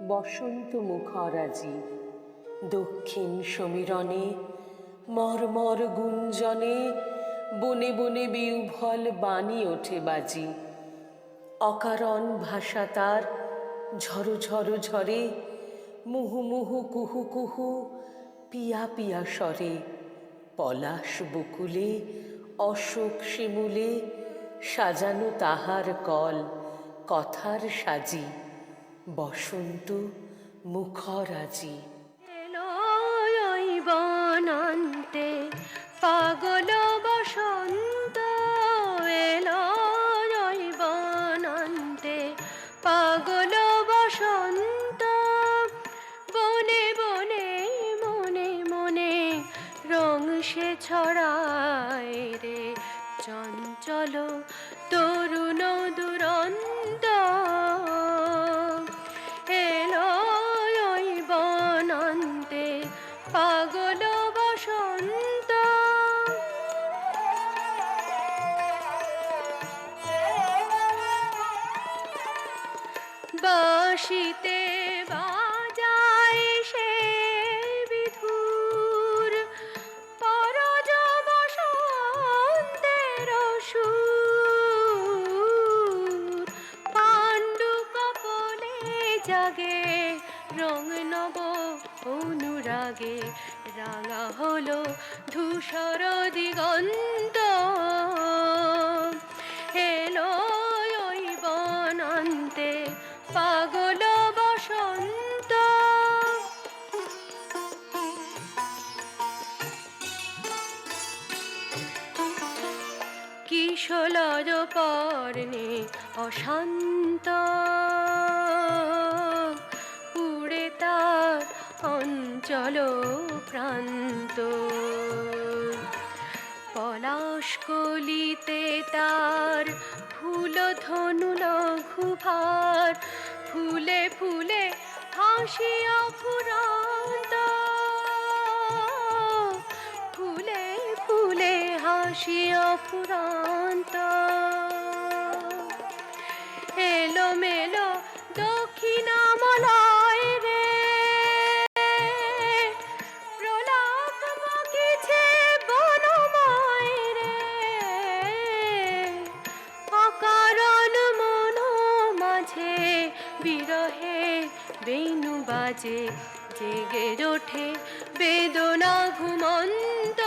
বসন্ত মুখরাজি দক্ষিণ সমীরণে মর্মর গুঞ্জনে বনে বনে বিউভল বাণী ওঠে বাজি। অকারণ ভাষা তার ঝরো ঝরো ঝরে, মুহু মুহু কুহু কুহু পিয়া পিয়া স্বরে। পলাশ বকুলে অশোক শিমুলে সাজানো তাহার কল কথার সাজি। বসন্ত মুখরাজি। বনান্তে পাগল বসন্ত এলো, বনান্তে পাগল বসন্ত। বনে বনে মনে মনে রং সে ছড়ায় রে, চঞ্চল তরুণ দুরন্ত। এলো বনান্তে পাগল বসন্ত। বাঁশিতে বাজায় সে বিধুর, পরজ বসন্তের সুর। পাণ্ডু কপলে জাগে রং নব অনুরাগে, রাঙা হলো ধূসর দিগন্ত। এলো বনান্তে পাগল বসন্ত। কিশলয় পর্ণে অশান্ত, উড়ে তার অঞ্চল প্রান্ত। পলাশ কলিতে তার ফুল ধনু লঘুভার, ফুলে ফুলে হাসিয়া ফুরান্ত। ফুলে ফুলে হাসিয়া ফুরান্ত। এলো মেলো দক্ষিণামলয় রে, প্রলাপ বকিছে বনময় রে। অকারণ মন মাঝে বিরহে বেণু বাজে, জেগে ওঠে বেদনা ঘুমন্ত।